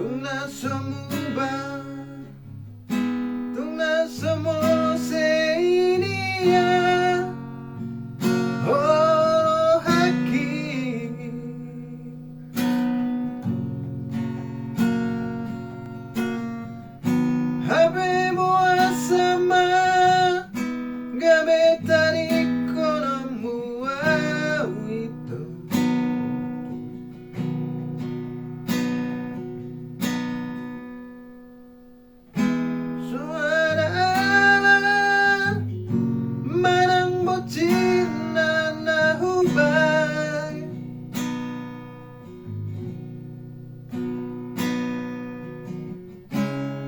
Tung nasa muba, tung nasa mo sa iniya. Oh, haki Habe mo asama gabe tari kono mua ito. Suara ala manang bocil na nahubay.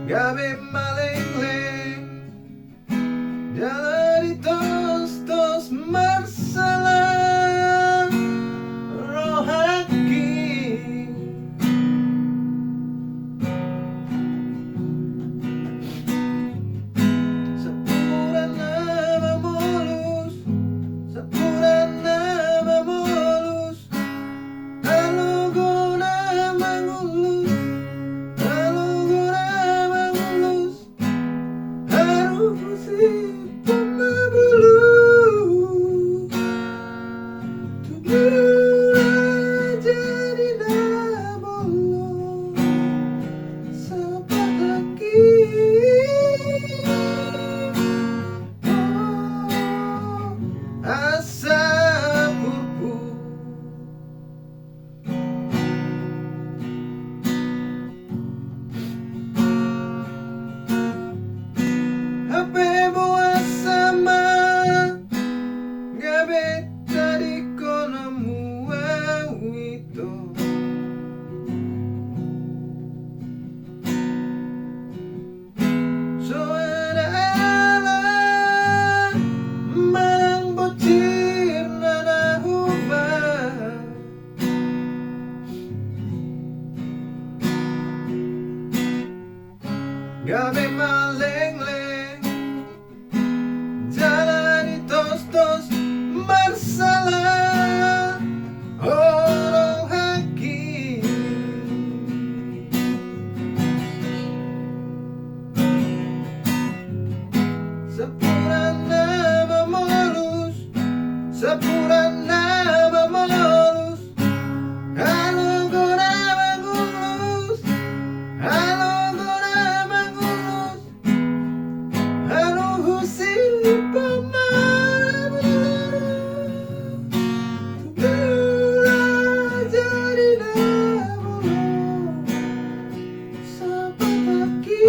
Gabi maling-ling jalan di tos-tos marsalan rohaki. Sapuran na mamulus, sapuran na mamulus, alugo na mangulus, alugo na mangulus, harus pemabulus, tubuh jadi nabolo, sapat lagi. Asapuku Hape buah sama gabe tadi kono mua itu. Suara ala manang bocil na nahubay. Gabi maling-ling jalan di tos-tos marsalan orang haki. Sapuran na mamulus, sapuran na mamulus, alugo na mangulus, alugo na mangulus, harus pemabulus, tubuh jadi nabolo, sapat lagi.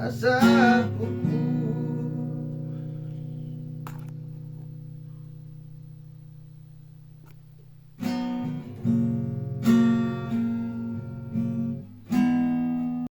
Asa